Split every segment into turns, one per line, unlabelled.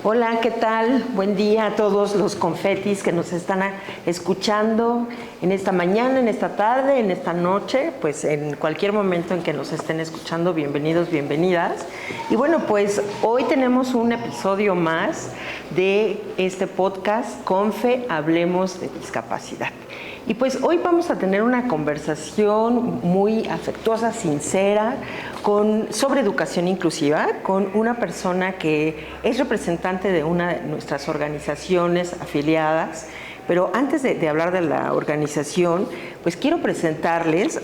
Hola, ¿qué tal? Buen día a todos los confetis que nos están escuchando en esta mañana, en esta tarde, en esta noche, pues en cualquier momento en que nos estén escuchando, bienvenidos, bienvenidas. Y bueno, pues hoy tenemos un episodio más de este podcast Confe, Hablemos de Discapacidad. Y pues hoy vamos a tener una conversación muy afectuosa, sincera, sobre educación inclusiva, con una persona que es representante de una de nuestras organizaciones afiliadas. Pero antes de hablar de la organización, pues quiero presentarles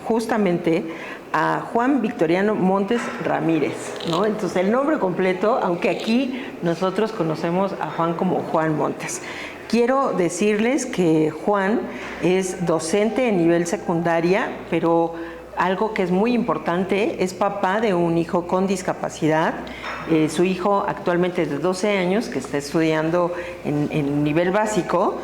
justamente a Juan Victoriano Montes Ramírez, ¿no? Entonces el nombre completo, aunque aquí nosotros conocemos a Juan como Juan Montes. Quiero decirles que Juan es docente en nivel secundaria, pero algo que es muy importante, es papá de un hijo con discapacidad. Su hijo actualmente es de 12 años, que está estudiando en nivel básico.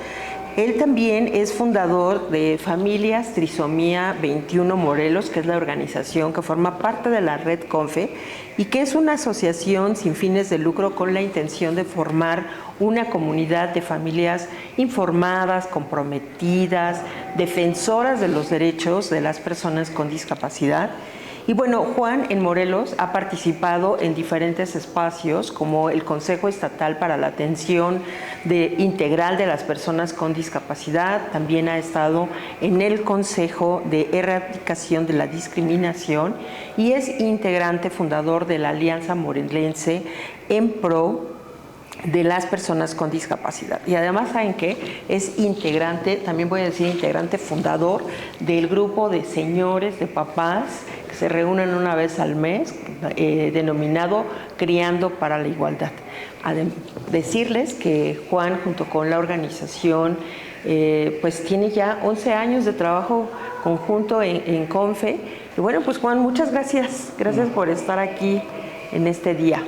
Él también es fundador de Familias Trisomía 21 Morelos, que es la organización que forma parte de la Red Confe y que es una asociación sin fines de lucro con la intención de formar una comunidad de familias informadas, comprometidas, defensoras de los derechos de las personas con discapacidad. Y bueno, Juan en Morelos ha participado en diferentes espacios como el Consejo Estatal para la Atención Integral de las Personas con Discapacidad, también ha estado en el Consejo de Erradicación de la Discriminación y es integrante fundador de la Alianza Morelense en pro de las personas con discapacidad. Y además, ¿saben qué? Es integrante, también voy a decir integrante fundador del grupo de señores, de papás, que se reúnen una vez al mes, denominado Criando para la Igualdad. Decirles que Juan, junto con la organización, pues tiene ya 11 años de trabajo conjunto en Confe. Y bueno, pues Juan, muchas gracias. Gracias por estar aquí en este día.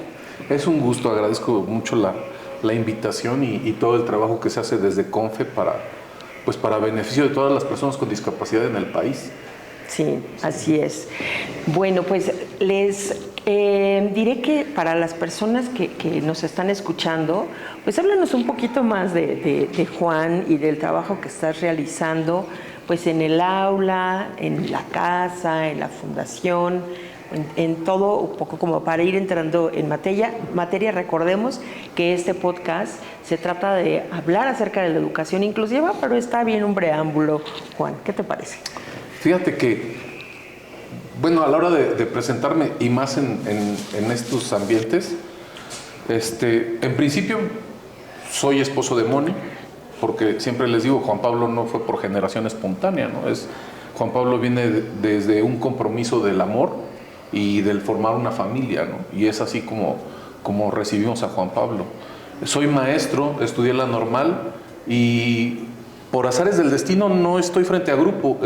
Es un gusto, agradezco mucho la invitación y todo el trabajo que se hace desde Confe para beneficio de todas las personas con discapacidad en el país.
Sí, así es. Bueno, pues les diré que para las personas que nos están escuchando, pues háblanos un poquito más de Juan y del trabajo que estás realizando, pues en el aula, en la casa, en la fundación, en todo un poco como para ir entrando en materia. Recordemos que este podcast se trata de hablar acerca de la educación inclusiva, pero está bien un preámbulo. Juan, ¿qué te parece?
Fíjate que, bueno, a la hora de presentarme y más en estos ambientes, en principio soy esposo de Moni, porque siempre les digo, Juan Pablo no fue por generación espontánea, ¿no? Juan Pablo viene desde un compromiso del amor y del formar una familia, ¿no? Y es así como recibimos a Juan Pablo. Soy maestro, estudié la normal y por azares del destino no estoy frente a grupo,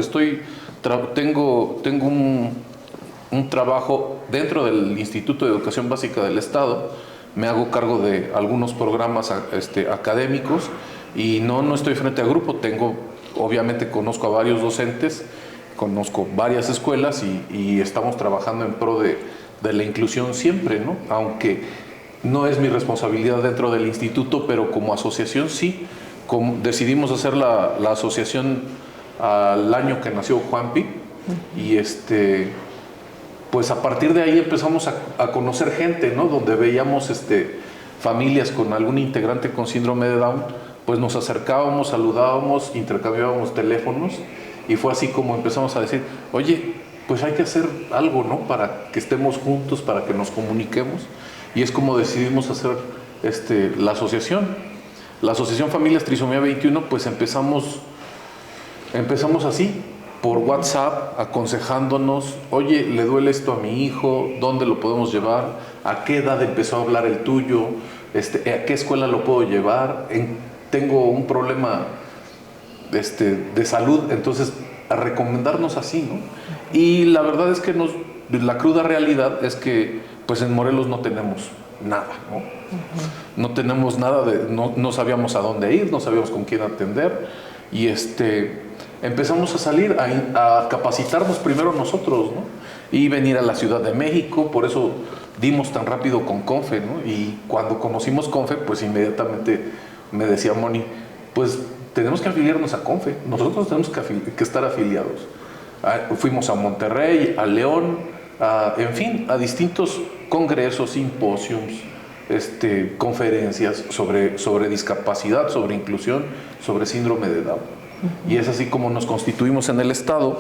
tengo un trabajo dentro del Instituto de Educación Básica del Estado, me hago cargo de algunos programas académicos y no estoy frente a grupo, obviamente conozco a varios docentes, conozco varias escuelas y estamos trabajando en pro de la inclusión siempre, ¿no? Aunque no es mi responsabilidad dentro del instituto, pero como asociación sí. Decidimos hacer la asociación al año que nació Juanpi y pues a partir de ahí empezamos a conocer gente, ¿no? Donde veíamos familias con algún integrante con síndrome de Down, pues nos acercábamos, saludábamos, intercambiábamos teléfonos. Y fue así como empezamos a decir, oye, pues hay que hacer algo, ¿no? Para que estemos juntos, para que nos comuniquemos. Y es como decidimos hacer la asociación. La asociación Familias Trisomía 21, pues empezamos así, por WhatsApp, aconsejándonos, oye, le duele esto a mi hijo, ¿dónde lo podemos llevar? ¿A qué edad empezó a hablar el tuyo? ¿A qué escuela lo puedo llevar? Tengo un problema de salud, entonces a recomendarnos así, ¿no? Y la verdad es que la cruda realidad es que pues en Morelos no tenemos nada, ¿no? No tenemos nada no sabíamos a dónde ir, no sabíamos con quién atender y empezamos a salir a capacitarnos primero nosotros, ¿no? Y venir a la Ciudad de México, por eso dimos tan rápido con CONFE, ¿no? Y cuando conocimos CONFE, pues inmediatamente me decía Moni, pues tenemos que afiliarnos a CONFE, nosotros tenemos que estar afiliados. Fuimos a Monterrey, a León, en fin, a distintos congresos, simposios, conferencias sobre discapacidad, sobre inclusión, sobre síndrome de Down. Y es así como nos constituimos en el Estado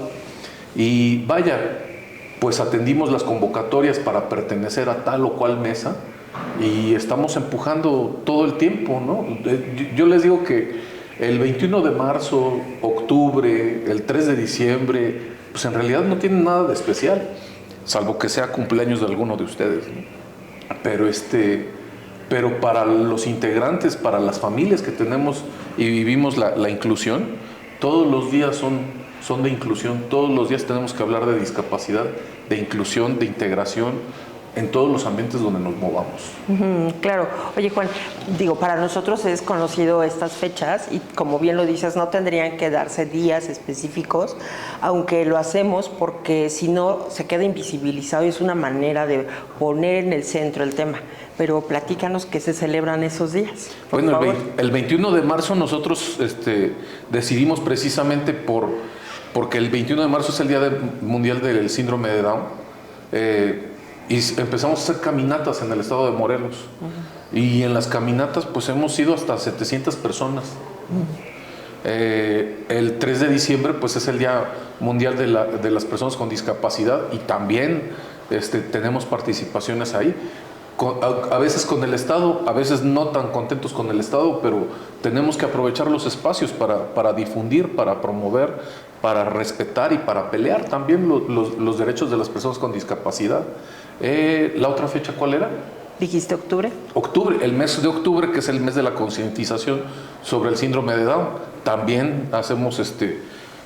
y vaya, pues atendimos las convocatorias para pertenecer a tal o cual mesa y estamos empujando todo el tiempo, ¿no? Yo les digo que el 21 de marzo, octubre, el 3 de diciembre, pues en realidad no tienen nada de especial, salvo que sea cumpleaños de alguno de ustedes, ¿no? Pero para los integrantes, para las familias que tenemos y vivimos la inclusión, todos los días son de inclusión, todos los días tenemos que hablar de discapacidad, de inclusión, de integración, en todos los ambientes donde nos movamos.
Claro. Oye, Juan, digo, para nosotros es conocido estas fechas y como bien lo dices, no tendrían que darse días específicos, aunque lo hacemos porque si no se queda invisibilizado y es una manera de poner en el centro el tema. Pero platícanos qué se celebran esos días.
Bueno, el 21 de marzo nosotros decidimos precisamente porque el 21 de marzo es el Día Mundial del Síndrome de Down. Y empezamos a hacer caminatas en el estado de Morelos. Y en las caminatas pues hemos ido hasta 700 personas. El 3 de diciembre pues es el Día Mundial de las Personas con Discapacidad y también tenemos participaciones ahí. A veces con el Estado, a veces no tan contentos con el Estado, pero tenemos que aprovechar los espacios para difundir, para promover, para respetar y para pelear también los derechos de las personas con discapacidad. ¿La otra fecha cuál era?
¿Dijiste octubre?
Octubre, el mes de octubre, que es el mes de la concientización sobre el síndrome de Down. También hacemos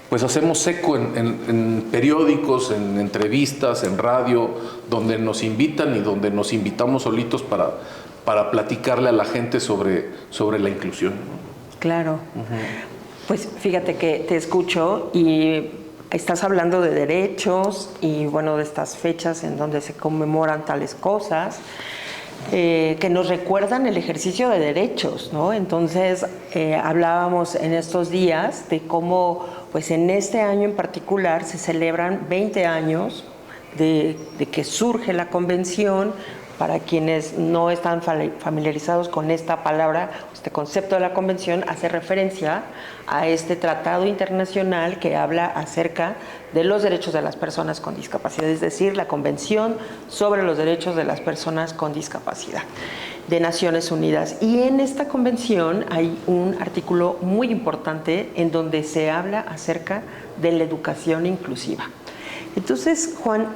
pues hacemos eco en periódicos, en entrevistas, en radio, donde nos invitan y donde nos invitamos solitos para platicarle a la gente sobre la inclusión.
Claro. Pues fíjate que te escucho y estás hablando de derechos y bueno, de estas fechas en donde se conmemoran tales cosas. Que nos recuerdan el ejercicio de derechos, ¿no? Entonces, hablábamos en estos días de cómo, pues en este año en particular, se celebran 20 años de que surge la convención. Para quienes no están familiarizados con esta palabra, este concepto de la convención hace referencia a este tratado internacional que habla acerca de los derechos de las personas con discapacidad, es decir, la Convención sobre los Derechos de las Personas con Discapacidad de Naciones Unidas. Y en esta convención hay un artículo muy importante en donde se habla acerca de la educación inclusiva. Entonces, Juan,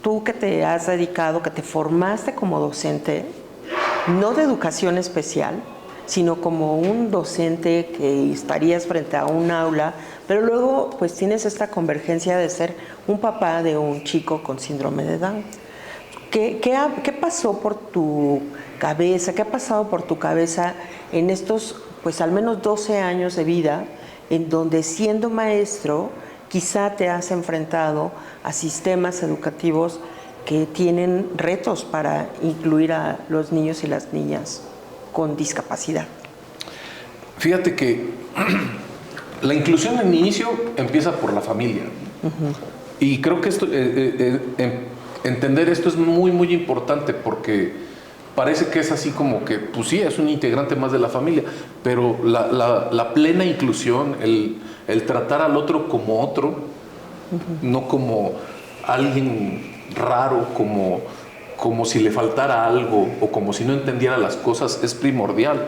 tú que te has dedicado, que te formaste como docente, no de educación especial, sino como un docente que estarías frente a un aula, pero luego pues tienes esta convergencia de ser un papá de un chico con síndrome de Down. ¿Qué pasó por tu cabeza? ¿Qué ha pasado por tu cabeza en estos pues al menos 12 años de vida en donde siendo maestro quizá te has enfrentado a sistemas educativos que tienen retos para incluir a los niños y las niñas con discapacidad?
Fíjate que la inclusión en inicio empieza por la familia. Y creo que entender esto es muy, muy importante porque parece que es así como que, pues sí, es un integrante más de la familia, pero la plena inclusión, el tratar al otro como otro, no como alguien raro, como si le faltara algo o como si no entendiera las cosas, es primordial.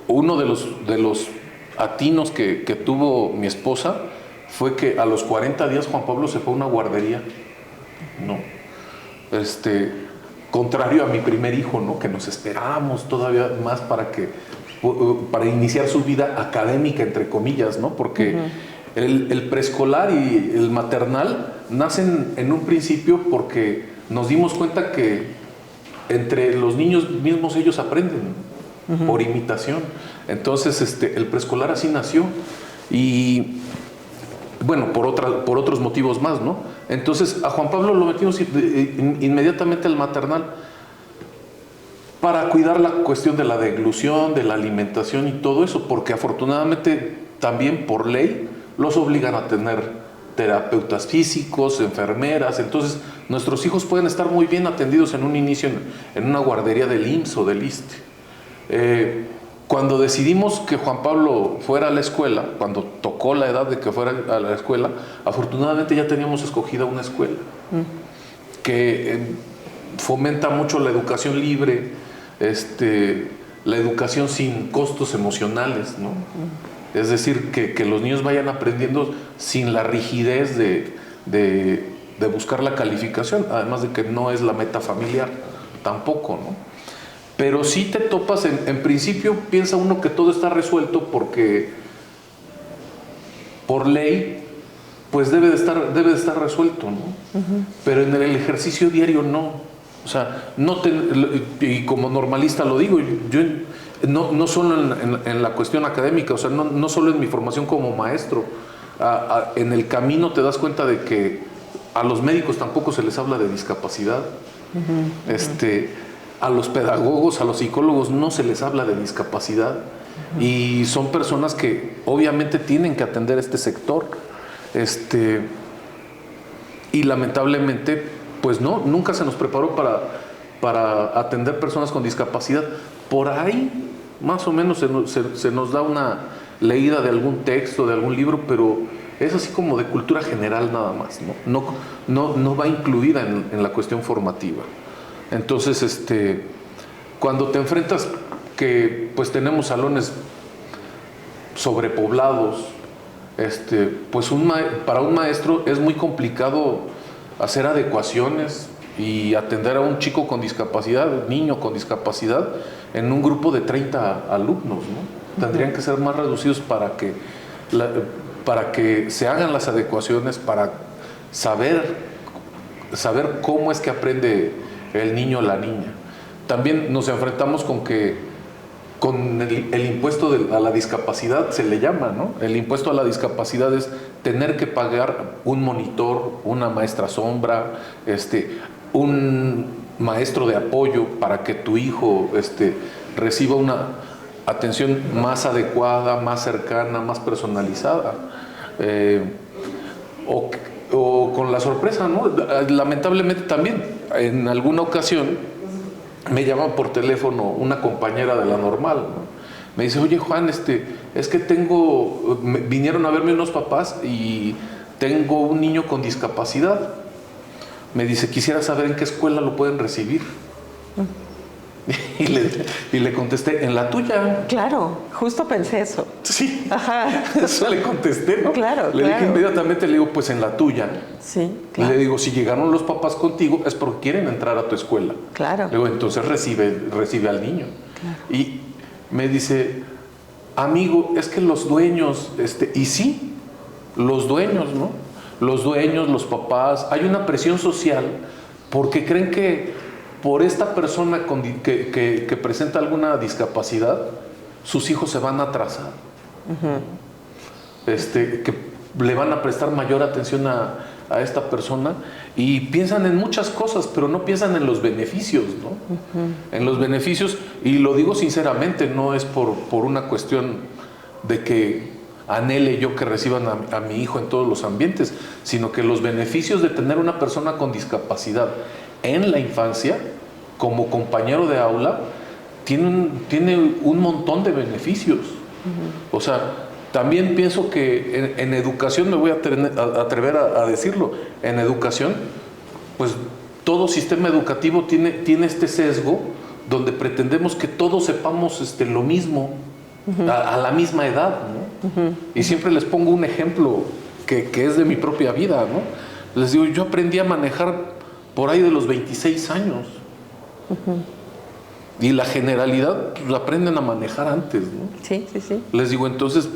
Uno de los atinos que tuvo mi esposa fue que a los 40 días Juan Pablo se fue a una guardería. No. Contrario a mi primer hijo, ¿no? Que nos esperábamos todavía más para iniciar su vida académica, entre comillas, ¿no? Porque el preescolar y el maternal nacen en un principio porque nos dimos cuenta que entre los niños mismos ellos aprenden por imitación. Entonces el preescolar así nació Y bueno, por otros motivos más, ¿no? Entonces a Juan Pablo lo metimos inmediatamente al maternal para cuidar la cuestión de la deglución, de la alimentación y todo eso, porque afortunadamente también por ley los obligan a tener terapeutas físicos, enfermeras. Entonces nuestros hijos pueden estar muy bien atendidos en un inicio en una guardería del IMSS o del ISSSTE. Cuando decidimos que Juan Pablo fuera a la escuela, cuando tocó la edad de que fuera a la escuela, afortunadamente ya teníamos escogida una escuela que fomenta mucho la educación libre, la educación sin costos emocionales, ¿no? Es decir, que los niños vayan aprendiendo sin la rigidez de buscar la calificación, además de que no es la meta familiar, tampoco, ¿no? Pero sí te topas, en principio piensa uno que todo está resuelto porque por ley pues debe de estar resuelto, ¿no? Pero en el ejercicio diario no. O sea, y como normalista lo digo, yo no solo en la cuestión académica, o sea, no solo en mi formación como maestro, en el camino te das cuenta de que a los médicos tampoco se les habla de discapacidad. A los pedagogos, a los psicólogos no se les habla de discapacidad, y son personas que obviamente tienen que atender este sector, y lamentablemente pues no, nunca se nos preparó para atender personas con discapacidad. Por ahí más o menos se nos da una leída de algún texto, de algún libro, pero es así como de cultura general nada más, no va incluida en la cuestión formativa. Entonces, cuando te enfrentas que pues tenemos salones sobrepoblados, pues para un maestro es muy complicado hacer adecuaciones y atender a un chico con discapacidad, niño con discapacidad, en un grupo de 30 alumnos, ¿no? Tendrían que ser más reducidos para que se hagan las adecuaciones, para saber cómo es que aprende el niño o la niña. También nos enfrentamos con el impuesto a la discapacidad, se le llama, ¿no? El impuesto a la discapacidad es tener que pagar un monitor, una maestra sombra, un maestro de apoyo para que tu hijo reciba una atención más adecuada, más cercana, más personalizada. O con la sorpresa, ¿no? Lamentablemente también, en alguna ocasión me llama por teléfono una compañera de la normal, ¿no? Me dice, oye Juan, es que vinieron a verme unos papás y tengo un niño con discapacidad. Me dice, quisiera saber en qué escuela lo pueden recibir. Y le contesté, en la tuya.
Claro, justo pensé eso.
Sí,
ajá.
Eso le contesté, ¿no?
Claro,
le dije inmediatamente, le digo, pues en la tuya.
Sí, claro.
Le digo, si llegaron los papás contigo es porque quieren entrar a tu escuela.
Claro.
Le digo, entonces recibe al niño.
Claro.
Y me dice, amigo, es que los dueños, y sí, los dueños, ¿no? Los dueños, los papás, hay una presión social porque creen que por esta persona que presenta alguna discapacidad, sus hijos se van a atrasar. Que le van a prestar mayor atención a esta persona, y piensan en muchas cosas, pero no piensan en los beneficios, ¿no? En los beneficios, y lo digo sinceramente, no es por una cuestión de que anhele yo que reciban a mi hijo en todos los ambientes, sino que los beneficios de tener una persona con discapacidad en la infancia, como compañero de aula, tiene un montón de beneficios. O sea, también pienso que en educación, me voy a atrever a decirlo, en educación, pues todo sistema educativo tiene este sesgo donde pretendemos que todos sepamos lo mismo, a la misma edad, ¿no? Y siempre les pongo un ejemplo que es de mi propia vida, ¿no? Les digo, yo aprendí a manejar por ahí de los 26 años. Y la generalidad pues, aprenden a manejar antes, ¿no?
Sí, sí, sí.
Les digo, entonces,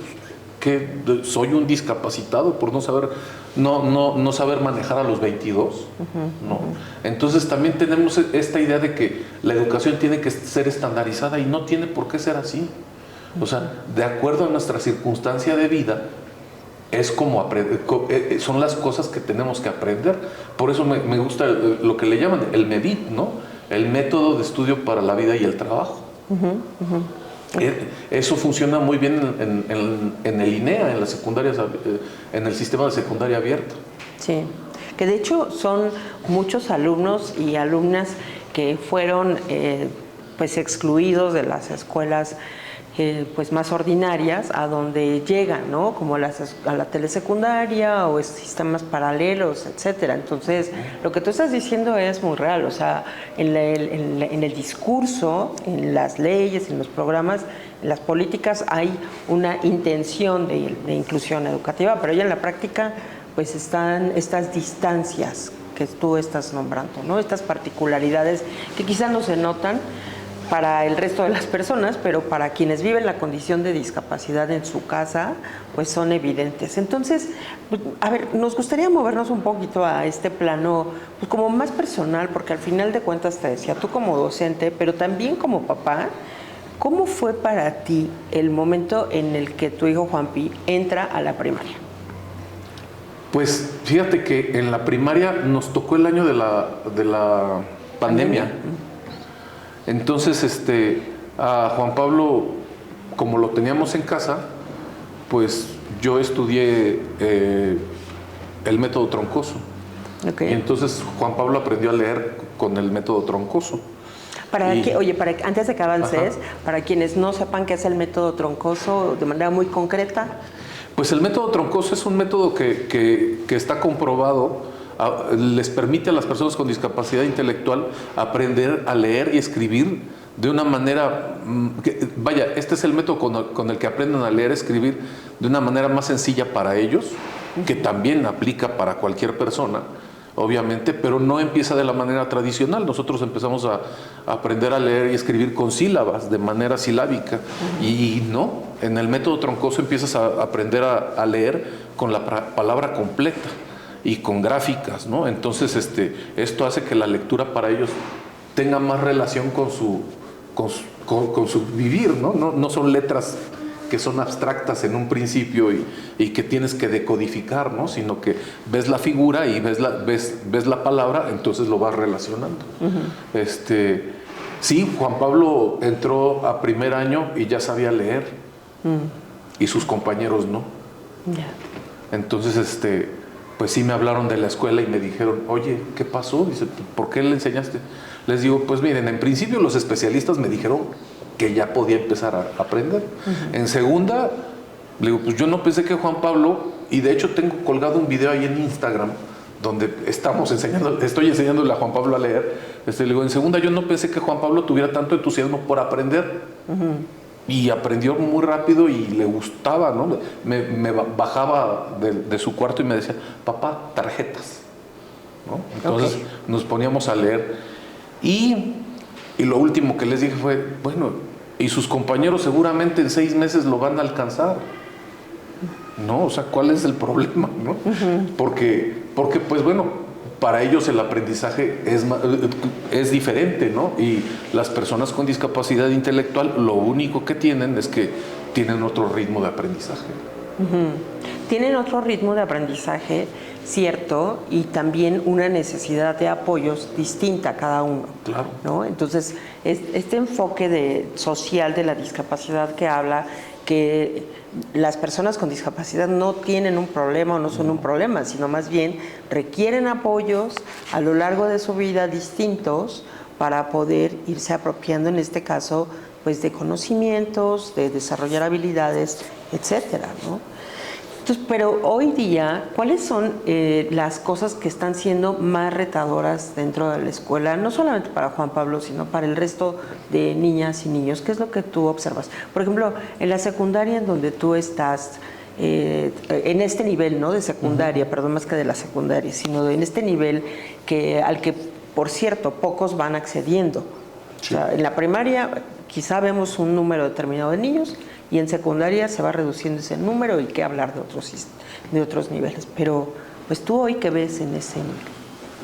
¿qué? ¿Soy un discapacitado por no saber manejar a los 22? ¿No? Entonces también tenemos esta idea de que la educación tiene que ser estandarizada, y no tiene por qué ser así. O sea, de acuerdo a nuestra circunstancia de vida, es como son las cosas que tenemos que aprender. Por eso me gusta lo que le llaman el MEDIT, ¿no? El método de estudio para la vida y el trabajo. Eso funciona muy bien en el INEA, en las secundarias, en el sistema de secundaria abierta.
Sí, que de hecho son muchos alumnos y alumnas que fueron pues excluidos de las escuelas pues más ordinarias, a donde llegan, ¿no? Como a la telesecundaria o sistemas paralelos, etcétera. Entonces, lo que tú estás diciendo es muy real, o sea, en el discurso, en las leyes, en los programas, en las políticas hay una intención de inclusión educativa, pero ya en la práctica pues están estas distancias que tú estás nombrando, ¿no? Estas particularidades que quizás no se notan para el resto de las personas, pero para quienes viven la condición de discapacidad en su casa, pues son evidentes. Entonces, a ver, nos gustaría movernos un poquito a este plano, pues como más personal, porque al final de cuentas te decía, tú como docente, pero también como papá, ¿cómo fue para ti el momento en el que tu hijo Juanpi entra a la primaria?
Pues fíjate que en la primaria nos tocó el año de la pandemia. Entonces, a Juan Pablo, como lo teníamos en casa, pues yo estudié el método troncoso.
Okay.
Y entonces Juan Pablo aprendió a leer con el método troncoso.
Antes de que avances,
Ajá.
para quienes no sepan qué es el método troncoso de manera muy concreta.
Pues el método troncoso es un método que está comprobado. Les permite a las personas con discapacidad intelectual aprender a leer y escribir de una manera, este es el método con el que aprenden a leer y escribir de una manera más sencilla para ellos, que también aplica para cualquier persona, obviamente, pero no empieza de la manera tradicional. Nosotros empezamos a aprender a leer y escribir con sílabas, de manera silábica, y no, en el método troncoso empiezas a aprender a leer con la palabra completa y con gráficas, ¿no? Entonces, esto hace que la lectura para ellos tenga más relación con su vivir, ¿no? No son letras que son abstractas en un principio y que tienes que decodificar, ¿no? Sino que ves la figura y ves la palabra, entonces lo vas relacionando. Sí, Juan Pablo entró a primer año y ya sabía leer, y sus compañeros no. Entonces, pues sí me hablaron de la escuela y me dijeron, oye, ¿qué pasó? Dice, ¿por qué le enseñaste? Les digo, pues miren, en principio los especialistas me dijeron que ya podía empezar a aprender. En segunda, le digo, pues yo no pensé que Juan Pablo, y de hecho tengo colgado un video ahí en Instagram, donde estoy enseñándole a Juan Pablo a leer. Le digo, en segunda, yo no pensé que Juan Pablo tuviera tanto entusiasmo por aprender. Y aprendió muy rápido y le gustaba, ¿no? Me bajaba de su cuarto y me decía, papá, tarjetas, ¿no? Entonces nos poníamos a leer. Y lo último que les dije fue, bueno, y sus compañeros seguramente en 6 meses lo van a alcanzar, ¿no? O sea, ¿cuál es el problema, no? Porque pues bueno, para ellos el aprendizaje es diferente, ¿no? Y las personas con discapacidad intelectual lo único que tienen es que tienen otro ritmo de aprendizaje.
Tienen otro ritmo de aprendizaje, cierto, y también una necesidad de apoyos distinta a cada uno.
Claro.
¿No? Entonces, este enfoque social de la discapacidad que habla que las personas con discapacidad no tienen un problema o no son un problema, sino más bien requieren apoyos a lo largo de su vida distintos para poder irse apropiando, en este caso, pues de conocimientos, de desarrollar habilidades, etcétera, ¿no? Entonces, pero hoy día, ¿cuáles son las cosas que están siendo más retadoras dentro de la escuela? No solamente para Juan Pablo, sino para el resto de niñas y niños. ¿Qué es lo que tú observas? Por ejemplo, en la secundaria en donde tú estás, en este nivel, ¿no? De secundaria, perdón, más que de la secundaria, sino en este nivel al que, por cierto, pocos van accediendo. Sí. O sea, en la primaria quizá vemos un número determinado de niños, y en secundaria se va reduciendo ese número y qué hablar de otros niveles. Pero, pues tú hoy, ¿qué ves en ese nivel?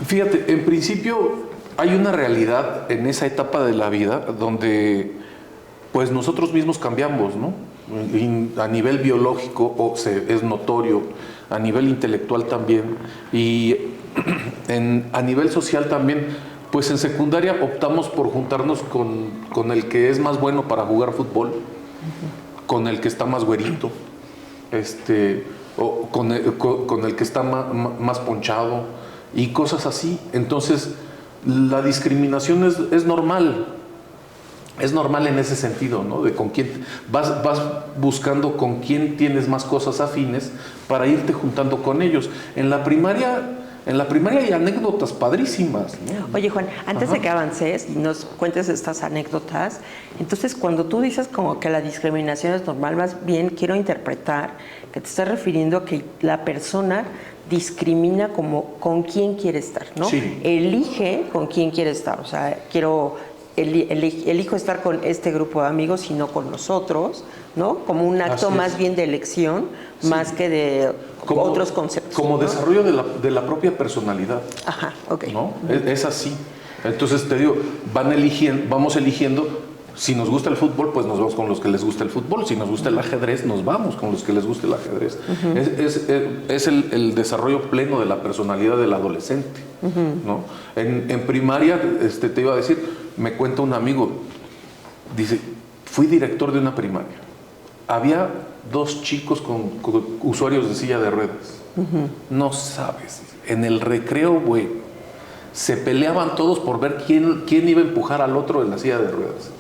Fíjate, en principio hay una realidad en esa etapa de la vida donde pues nosotros mismos cambiamos, ¿no? a nivel biológico es notorio, a nivel intelectual también, y a nivel social también. Pues en secundaria optamos por juntarnos con el que es más bueno para jugar fútbol, con el que está más güerito, o con el que está más ponchado y cosas así. Entonces, la discriminación es normal. Es normal en ese sentido, ¿no? De con quién vas buscando con quién tienes más cosas afines para irte juntando con ellos. En la primaria hay anécdotas padrísimas, ¿no?
Oye, Juan, antes
Ajá.
de que avances y nos cuentes estas anécdotas, entonces cuando tú dices como que la discriminación es normal, más bien quiero interpretar que te estás refiriendo a que la persona discrimina como con quién quiere estar, ¿no?
Sí.
Elige con quién quiere estar, o sea, elijo estar con este grupo de amigos y no con nosotros, ¿no? Como un acto
Así es.
más bien de elección,
Sí.
más que de otros conceptos.
Como
¿no?
desarrollo de la propia personalidad,
Ajá, ok.
¿no? Es así. Entonces te digo, vamos eligiendo. Si nos gusta el fútbol, pues nos vamos con los que les gusta el fútbol. Si nos gusta el ajedrez, nos vamos con los que les gusta el ajedrez. Es el desarrollo pleno de la personalidad del adolescente, ¿no? En primaria, te iba a decir, me cuenta un amigo, dice, fui director de una primaria. Había 2 chicos con usuarios de silla de ruedas. No sabes, en el recreo, güey, se peleaban todos por ver quién iba a empujar al otro en la silla de ruedas.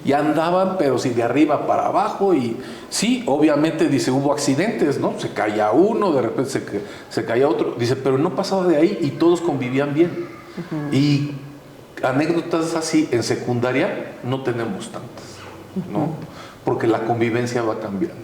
Y andaban, pero si de arriba para abajo. Y sí, obviamente, dice, hubo accidentes, ¿no? Se caía uno, de repente se caía otro. Dice, pero no pasaba de ahí y todos convivían bien. Y anécdotas así en secundaria no tenemos tantas, ¿no? Porque la convivencia va cambiando.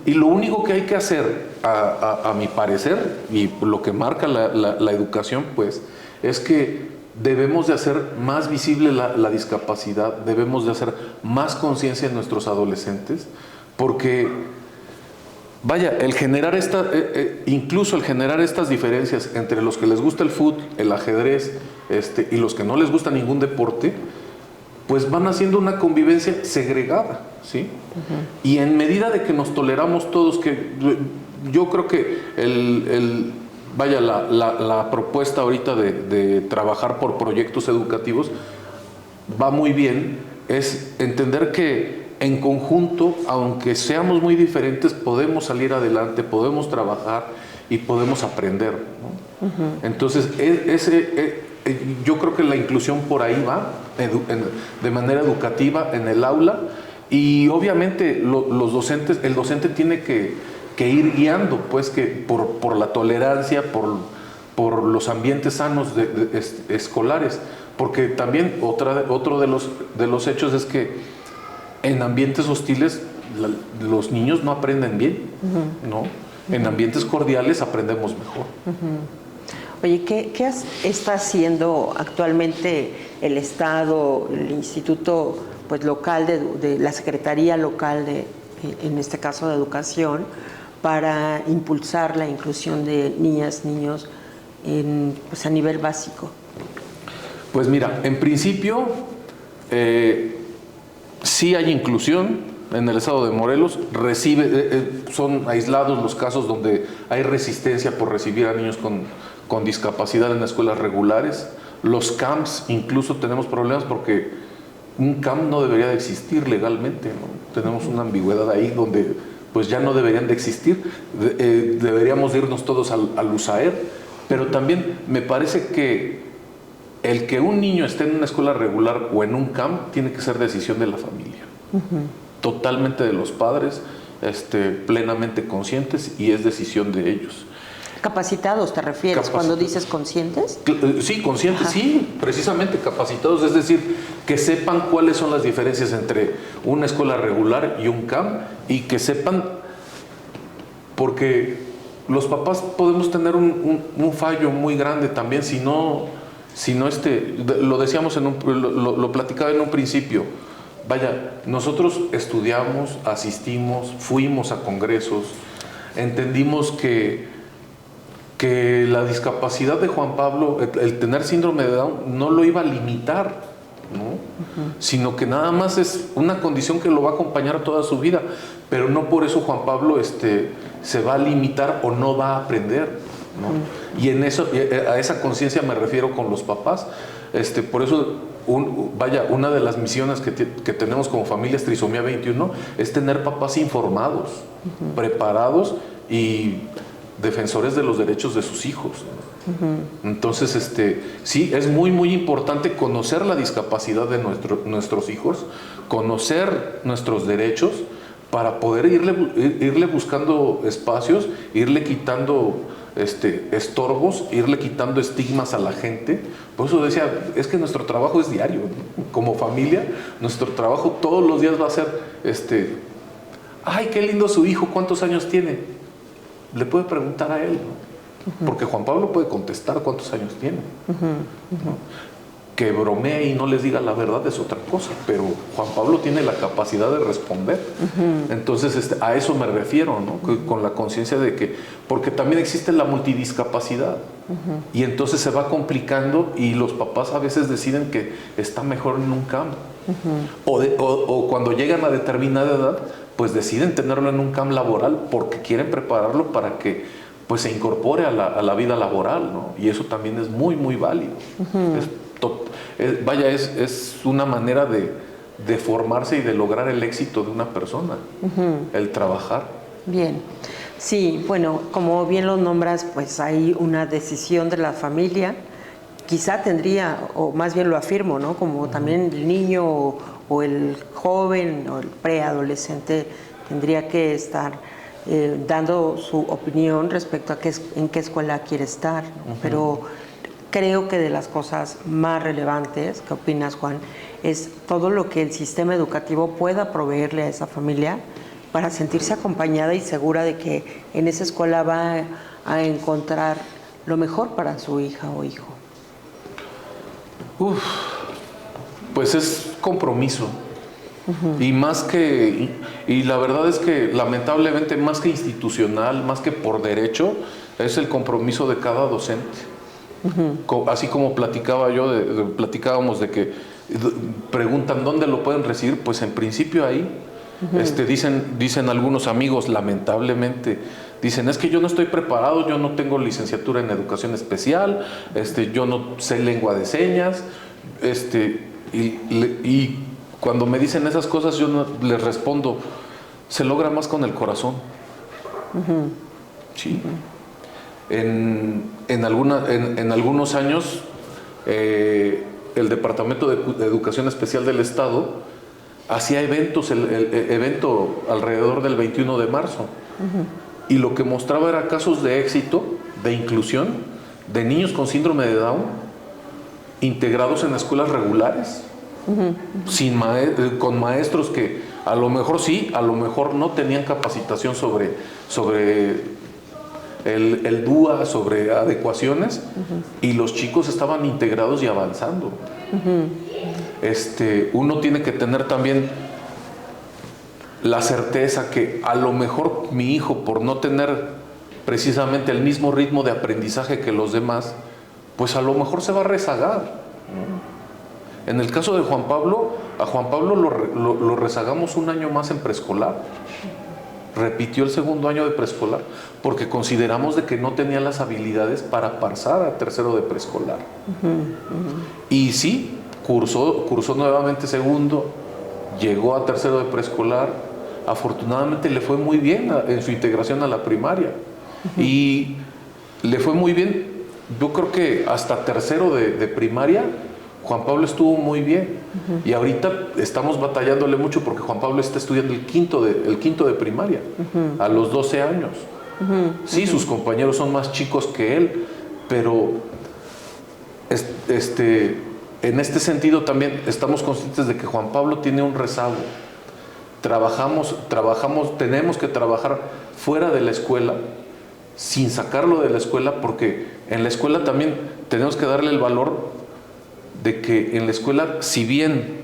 Y lo único que hay que hacer, a mi parecer, y lo que marca la educación, pues, es que debemos de hacer más visible la discapacidad, debemos de hacer más conciencia en nuestros adolescentes, porque, vaya, incluso el generar estas diferencias entre los que les gusta el fútbol, el ajedrez, y los que no les gusta ningún deporte, pues van haciendo una convivencia segregada, ¿sí? Y en medida de que nos toleramos todos, que yo creo que la propuesta ahorita de trabajar por proyectos educativos va muy bien, es entender que en conjunto, aunque seamos muy diferentes, podemos salir adelante, podemos trabajar y podemos aprender, ¿no? Entonces, yo creo que la inclusión por ahí va, de manera educativa en el aula, y obviamente los docentes, el docente tiene que ir guiando, pues, que por la tolerancia, por los ambientes sanos escolares, porque también otro de los hechos es que en ambientes hostiles los niños no aprenden bien, ¿no? En ambientes cordiales aprendemos mejor.
Oye, ¿qué está haciendo actualmente el Estado, el Instituto pues, local de la Secretaría Local en este caso de Educación, para impulsar la inclusión de niñas, niños pues, a nivel básico?
Pues mira, en principio sí hay inclusión. En el estado de Morelos son aislados los casos donde hay resistencia por recibir a niños con discapacidad en escuelas regulares. Los CAMPs, incluso tenemos problemas porque un CAMP no debería de existir legalmente, ¿no? Tenemos una ambigüedad ahí donde pues ya no deberían de existir. Deberíamos irnos todos al USAER, pero también me parece que el que un niño esté en una escuela regular o en un CAMP tiene que ser decisión de la familia. Totalmente de los padres, plenamente conscientes, y es decisión de ellos.
¿Capacitados te refieres cuando dices conscientes?
Sí, conscientes, sí, precisamente capacitados, es decir, que sepan cuáles son las diferencias entre una escuela regular y un CAMP, y que sepan, porque los papás podemos tener un fallo muy grande también, si no lo decíamos, lo platicaba en un principio. Vaya, nosotros estudiamos, asistimos, fuimos a congresos, entendimos que la discapacidad de Juan Pablo, el tener síndrome de Down, no lo iba a limitar, ¿no? Sino que nada más es una condición que lo va a acompañar toda su vida. pero no por eso Juan Pablo se va a limitar o no va a aprender, ¿no? Y en eso, a esa conciencia me refiero con los papás. Por eso, una de las misiones que tenemos como familias Trisomía 21 es tener papás informados, preparados y defensores de los derechos de sus hijos, ¿no? Entonces, sí, es muy, muy importante conocer la discapacidad de nuestros hijos, conocer nuestros derechos para poder irle buscando espacios, irle quitando estorbos, irle quitando estigmas a la gente. Por eso decía, es que nuestro trabajo es diario, ¿no? Como familia, nuestro trabajo todos los días va a ser, ay, qué lindo su hijo, ¿cuántos años tiene? Le puede preguntar a él, ¿no? Porque Juan Pablo puede contestar cuántos años tiene, ¿no? Que bromee y no les diga la verdad es otra cosa, pero Juan Pablo tiene la capacidad de responder. Entonces, a eso me refiero, ¿no? Con la conciencia de que, porque también existe la multidiscapacidad, y entonces se va complicando y los papás a veces deciden que está mejor en un CAM, o cuando llegan a determinada edad, pues deciden tenerlo en un CAM laboral porque quieren prepararlo para que pues se incorpore a la vida laboral, ¿no? Y eso también es muy, muy válido. Es una manera de formarse y de lograr el éxito de una persona, el trabajar.
Bien, sí, bueno, como bien lo nombras, pues hay una decisión de la familia, quizá tendría, o más bien lo afirmo, ¿no? Como también el niño o el joven o el preadolescente tendría que estar dando su opinión respecto a en qué escuela quiere estar, ¿no? Pero creo que de las cosas más relevantes, ¿qué opinas, Juan?, es todo lo que el sistema educativo pueda proveerle a esa familia para sentirse acompañada y segura de que en esa escuela va a encontrar lo mejor para su hija o hijo.
Pues es compromiso. Y la verdad es que lamentablemente más que institucional, más que por derecho, es el compromiso de cada docente. Así como platicábamos de que preguntan dónde lo pueden recibir, pues en principio ahí. Dicen algunos amigos, lamentablemente, dicen, es que yo no estoy preparado, yo no tengo licenciatura en educación especial, yo no sé lengua de señas, y cuando me dicen esas cosas yo les respondo, se logra más con el corazón. Sí. En algunos años, el Departamento de Educación Especial del Estado hacía eventos, el evento alrededor del 21 de marzo. Y lo que mostraba era casos de éxito, de inclusión, de niños con síndrome de Down, integrados en escuelas regulares, con maestros que a lo mejor sí, a lo mejor no tenían capacitación sobre el DUA, sobre adecuaciones, y los chicos estaban integrados y avanzando. Uno tiene que tener también la certeza que a lo mejor mi hijo, por no tener precisamente el mismo ritmo de aprendizaje que los demás, pues a lo mejor se va a rezagar, ¿no? En el caso de Juan Pablo, a Juan Pablo lo rezagamos un año más en preescolar. Repitió el segundo año de preescolar porque consideramos de que no tenía las habilidades para pasar a tercero de preescolar. Y sí, cursó nuevamente segundo, llegó a tercero de preescolar, afortunadamente le fue muy bien en su integración a la primaria. Y le fue muy bien, yo creo que hasta tercero de primaria Juan Pablo estuvo muy bien. Y ahorita estamos batallándole mucho porque Juan Pablo está estudiando el quinto de primaria, a los 12 años. Sí, sus compañeros son más chicos que él, pero en este sentido también estamos conscientes de que Juan Pablo tiene un rezago. Tenemos que trabajar fuera de la escuela, sin sacarlo de la escuela, porque en la escuela también tenemos que darle el valor de que en la escuela, si bien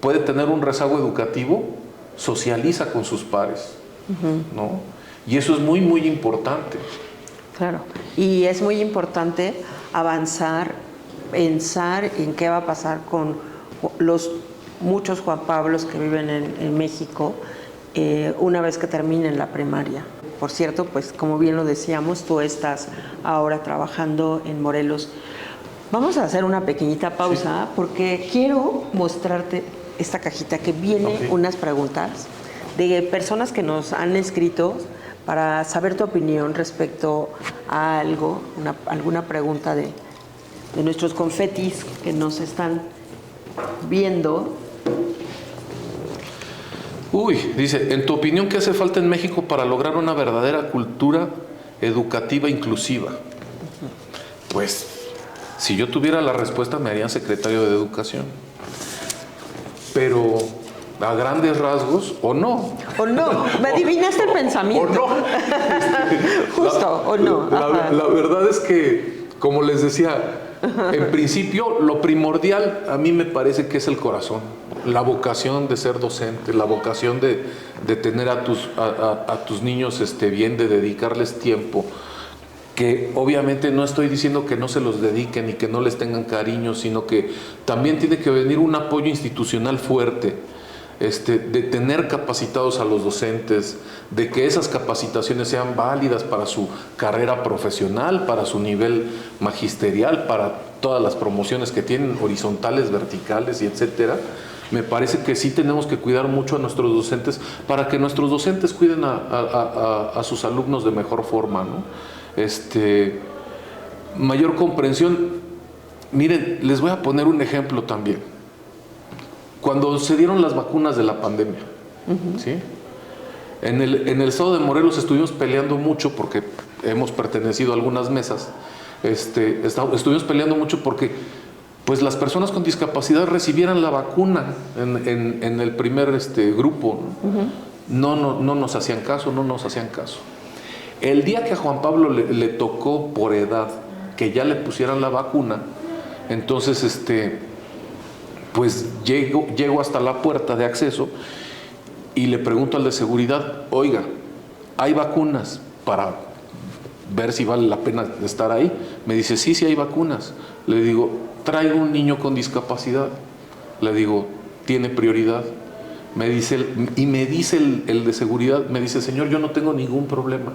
puede tener un rezago educativo, socializa con sus pares, ¿no? Y eso es muy, muy importante.
Claro, y es muy importante avanzar, pensar en qué va a pasar con los muchos Juan Pablos que viven en México, una vez que terminen la primaria. Por cierto, pues como bien lo decíamos, tú estás ahora trabajando en Morelos. Vamos a hacer una pequeñita pausa porque quiero mostrarte esta cajita que viene unas preguntas de personas que nos han escrito para saber tu opinión respecto a algo, alguna pregunta de nuestros confetis que nos están viendo.
Dice, en tu opinión, ¿qué hace falta en México para lograr una verdadera cultura educativa inclusiva? Pues, si yo tuviera la respuesta, me harían secretario de Educación. Pero a grandes rasgos, o no.
O no, me adivinaste el pensamiento.
O no.
Justo, o no.
La verdad es que, como les decía, en principio, lo primordial a mí me parece que es el corazón, la vocación de ser docente, la vocación de tener a tus niños bien, de dedicarles tiempo, que obviamente no estoy diciendo que no se los dediquen y que no les tengan cariño, sino que también tiene que venir un apoyo institucional fuerte, de tener capacitados a los docentes, de que esas capacitaciones sean válidas para su carrera profesional, para su nivel magisterial, para todas las promociones que tienen, horizontales, verticales y etcétera. Me parece que sí tenemos que cuidar mucho a nuestros docentes para que nuestros docentes cuiden a sus alumnos de mejor forma, ¿no? Mayor comprensión. Miren, les voy a poner un ejemplo también. Cuando se dieron las vacunas de la pandemia, ¿sí? En el estado de Morelos estuvimos peleando mucho porque hemos pertenecido a algunas mesas. Estuvimos peleando mucho porque pues las personas con discapacidad recibieran la vacuna en el primer grupo, ¿no? No nos hacían caso, no nos hacían caso. El día que a Juan Pablo le tocó por edad que ya le pusieran la vacuna, entonces pues llego hasta la puerta de acceso y le pregunto al de seguridad, oiga, ¿hay vacunas para ver si vale la pena estar ahí? Me dice, sí hay vacunas. Le digo, traigo un niño con discapacidad. Le digo, ¿tiene prioridad? Me dice el de seguridad, me dice, señor, yo no tengo ningún problema,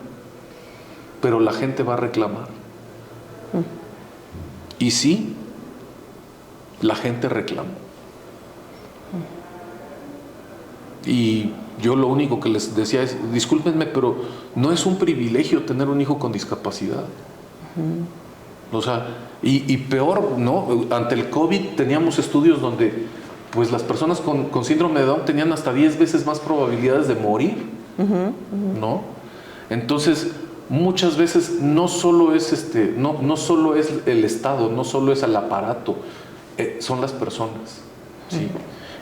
pero la gente va a reclamar. Y sí, la gente reclama. Y yo lo único que les decía es, discúlpenme, pero no es un privilegio tener un hijo con discapacidad. O sea, y peor, ¿no? Ante el COVID teníamos estudios donde pues las personas con síndrome de Down tenían hasta 10 veces más probabilidades de morir, ¿no? Entonces, muchas veces no solo es no solo es el Estado, no solo es el aparato, son las personas, ¿sí?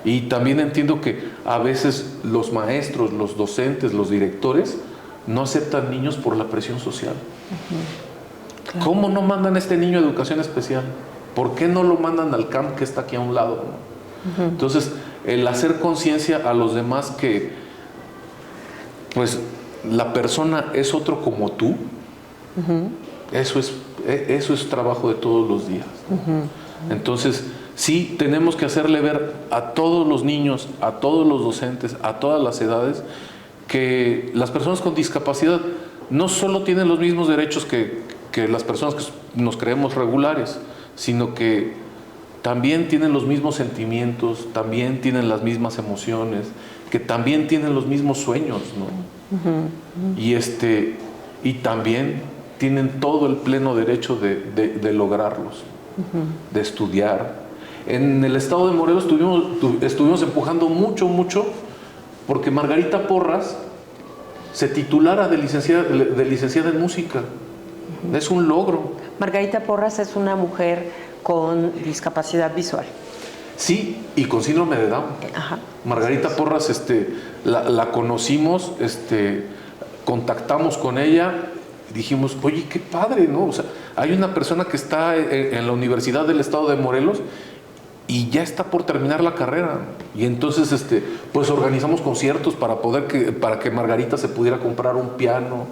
Y también entiendo que a veces los maestros, los docentes, los directores no aceptan niños por la presión social. Claro. ¿Cómo no mandan a este niño a educación especial? ¿Por qué no lo mandan al CAMP que está aquí a un lado, ¿no? Entonces, el hacer conciencia a los demás que pues la persona es otro como tú, eso es trabajo de todos los días. Entonces, sí tenemos que hacerle ver a todos los niños, a todos los docentes, a todas las edades, que las personas con discapacidad no solo tienen los mismos derechos que las personas que nos creemos regulares, sino que también tienen los mismos sentimientos, también tienen las mismas emociones, que también tienen los mismos sueños, ¿no? Y también tienen todo el pleno derecho de lograrlos, de estudiar. En el estado de Morelos estuvimos empujando mucho porque Margarita Porras se titulara de licenciada en música. Es un logro.
Margarita Porras es una mujer con discapacidad visual.
Sí, y con síndrome de Down. Margarita Porras, la conocimos, contactamos con ella, dijimos, oye, qué padre, ¿no? O sea, hay una persona que está en la Universidad del Estado de Morelos y ya está por terminar la carrera. Y entonces, pues organizamos conciertos para que Margarita se pudiera comprar un piano.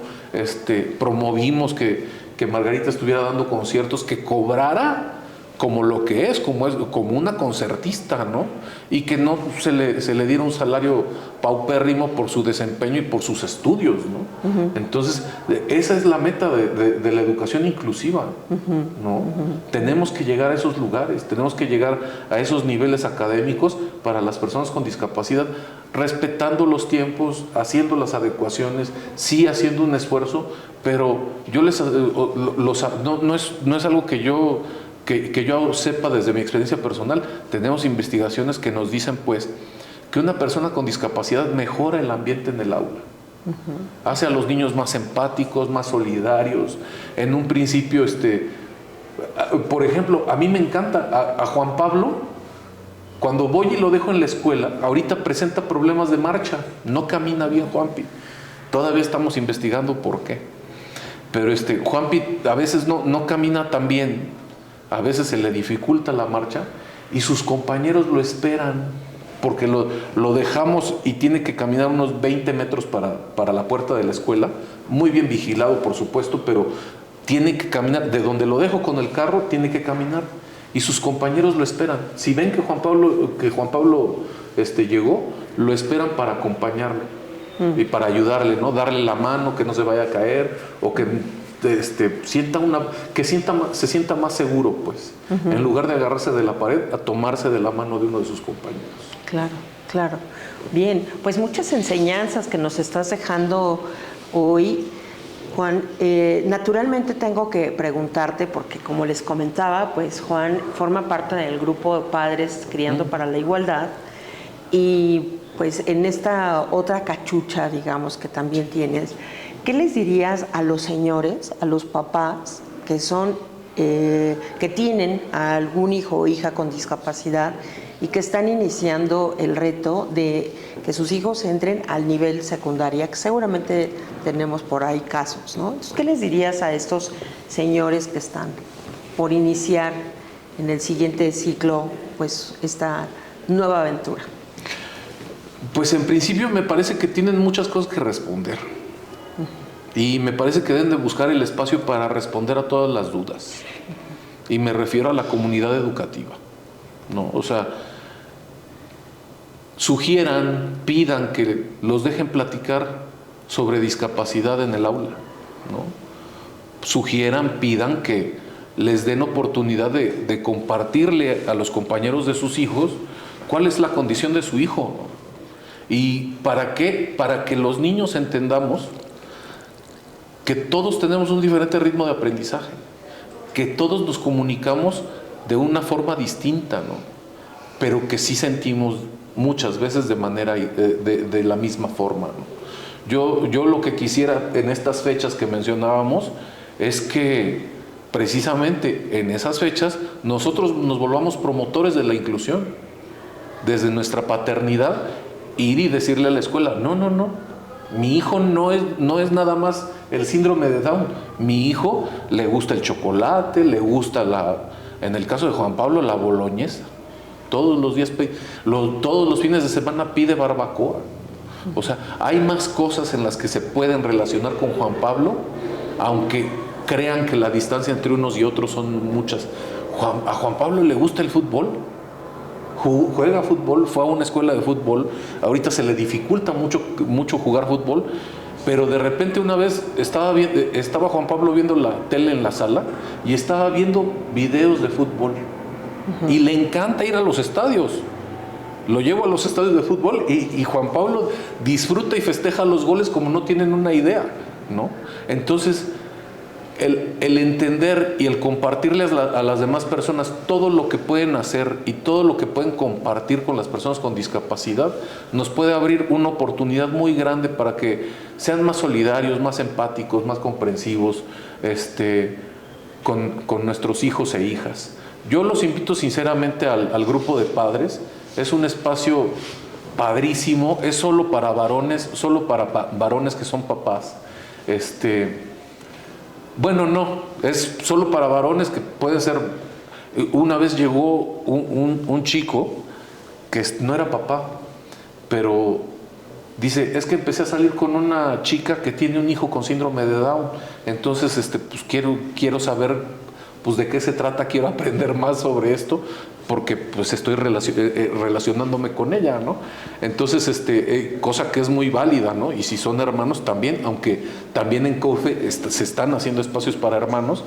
Promovimos que Margarita estuviera dando conciertos, que cobrara como lo que es, como una concertista, ¿no? Y que no se le diera un salario paupérrimo por su desempeño y por sus estudios, ¿no? Entonces, esa es la meta de la educación inclusiva, ¿no? Tenemos que llegar a esos lugares, tenemos que llegar a esos niveles académicos para las personas con discapacidad, respetando los tiempos, haciendo las adecuaciones, sí haciendo un esfuerzo, pero yo no es algo que yo sepa desde mi experiencia personal. Tenemos investigaciones que nos dicen pues que una persona con discapacidad mejora el ambiente en el aula, hace a los niños más empáticos, más solidarios. En un principio, por ejemplo, a mí me encanta a Juan Pablo. Cuando voy y lo dejo en la escuela, ahorita presenta problemas de marcha, no camina bien Juanpi. Todavía estamos investigando por qué. Pero Juanpi a veces no camina tan bien, a veces se le dificulta la marcha y sus compañeros lo esperan porque lo dejamos y tiene que caminar unos 20 metros para la puerta de la escuela, muy bien vigilado por supuesto, pero tiene que caminar, de donde lo dejo con el carro, tiene que caminar. Y sus compañeros lo esperan. Si ven que Juan Pablo llegó, lo esperan para acompañarlo y para ayudarle, ¿no? Darle la mano, que no se vaya a caer, o que se sienta más seguro, pues, en lugar de agarrarse de la pared, a tomarse de la mano de uno de sus compañeros.
Claro, claro. Bien, pues muchas enseñanzas que nos estás dejando hoy, Juan. Naturalmente tengo que preguntarte, porque como les comentaba, pues Juan forma parte del grupo de Padres Criando para la Igualdad, y pues en esta otra cachucha, digamos, que también tienes, ¿qué les dirías a los señores, a los papás que tienen a algún hijo o hija con discapacidad y que están iniciando el reto de que sus hijos entren al nivel secundaria, que seguramente tenemos por ahí casos, ¿no? Entonces, ¿qué les dirías a estos señores que están por iniciar en el siguiente ciclo, pues, esta nueva aventura?
Pues en principio me parece que tienen muchas cosas que responder. Y me parece que deben de buscar el espacio para responder a todas las dudas. Y me refiero a la comunidad educativa, ¿no? O sea, sugieran, pidan que los dejen platicar sobre discapacidad en el aula, ¿no? Sugieran, pidan que les den oportunidad de compartirle a los compañeros de sus hijos cuál es la condición de su hijo, ¿no? ¿Y para qué? Para que los niños entendamos que todos tenemos un diferente ritmo de aprendizaje, que todos nos comunicamos de una forma distinta, ¿no? Pero que sí sentimos muchas veces de la misma forma, ¿no? Yo lo que quisiera en estas fechas que mencionábamos es que precisamente en esas fechas nosotros nos volvamos promotores de la inclusión, desde nuestra paternidad, ir y decirle a la escuela, no, mi hijo no es nada más el síndrome de Down. Mi hijo le gusta el chocolate, le gusta en el caso de Juan Pablo, la boloñesa. Todos los días, todos los fines de semana pide barbacoa. O sea, hay más cosas en las que se pueden relacionar con Juan Pablo, aunque crean que la distancia entre unos y otros son muchas. A Juan Pablo le gusta el fútbol. Juega fútbol, fue a una escuela de fútbol, ahorita se le dificulta mucho jugar fútbol, pero de repente una vez estaba Juan Pablo viendo la tele en la sala y estaba viendo videos de fútbol y le encanta ir a los estadios. Lo llevo a los estadios de fútbol y Juan Pablo disfruta y festeja los goles como no tienen una idea, ¿no? Entonces, el entender y el compartirles a las demás personas todo lo que pueden hacer y todo lo que pueden compartir con las personas con discapacidad nos puede abrir una oportunidad muy grande para que sean más solidarios, más empáticos, más comprensivos con nuestros hijos e hijas. Yo los invito sinceramente al grupo de padres. Es un espacio padrísimo, es solo para varones que son papás. Bueno, no, es solo para varones que pueden ser. Una vez llegó un chico que no era papá, pero dice, es que empecé a salir con una chica que tiene un hijo con síndrome de Down, entonces pues quiero saber pues de qué se trata, quiero aprender más sobre esto, porque pues estoy relacionándome con ella, ¿no? Entonces, cosa que es muy válida, ¿no? Y si son hermanos también, aunque también en COFE se están haciendo espacios para hermanos,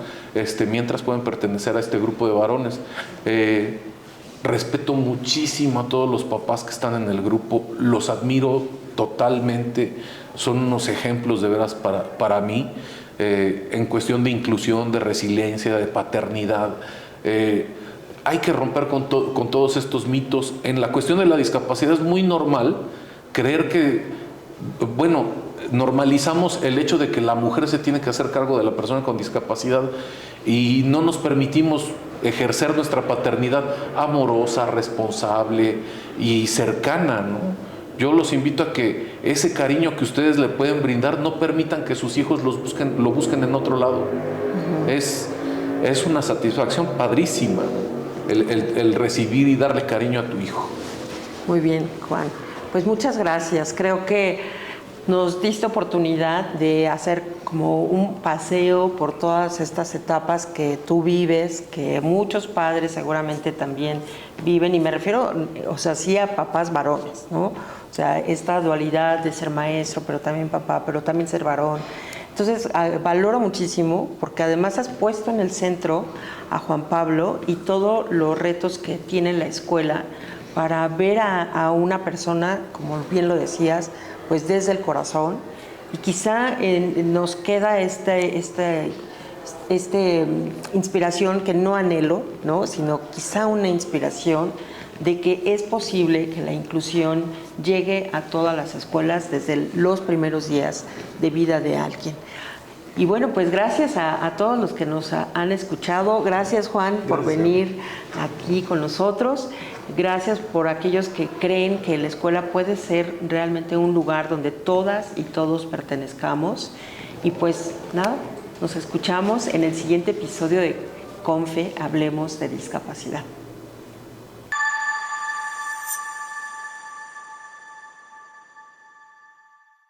mientras pueden pertenecer a este grupo de varones. Respeto muchísimo a todos los papás que están en el grupo, los admiro totalmente, son unos ejemplos de veras para mí, en cuestión de inclusión, de resiliencia, de paternidad. Hay que romper con todos estos mitos. En la cuestión de la discapacidad es muy normal creer que, bueno, normalizamos el hecho de que la mujer se tiene que hacer cargo de la persona con discapacidad y no nos permitimos ejercer nuestra paternidad amorosa, responsable y cercana, ¿no? Yo los invito a que ese cariño que ustedes le pueden brindar, no permitan que sus hijos lo busquen en otro lado. Es una satisfacción padrísima el recibir y darle cariño a tu hijo.
Muy bien, Juan. Pues muchas gracias. Creo que nos diste oportunidad de hacer como un paseo por todas estas etapas que tú vives, que muchos padres seguramente también viven, y me refiero, o sea, sí a papás varones, ¿no? O sea, esta dualidad de ser maestro, pero también papá, pero también ser varón. Entonces, valoro muchísimo, porque además has puesto en el centro a Juan Pablo y todos los retos que tiene la escuela para ver a una persona, como bien lo decías, pues desde el corazón, y quizá nos queda esta inspiración que no anhelo, ¿no? Sino quizá una inspiración de que es posible que la inclusión llegue a todas las escuelas desde los primeros días de vida de alguien. Y bueno, pues gracias a todos los que nos han escuchado. Gracias, Juan, por venir aquí con nosotros. Gracias por aquellos que creen que la escuela puede ser realmente un lugar donde todas y todos pertenezcamos. Y pues nada, nos escuchamos en el siguiente episodio de CONFE, Hablemos de Discapacidad.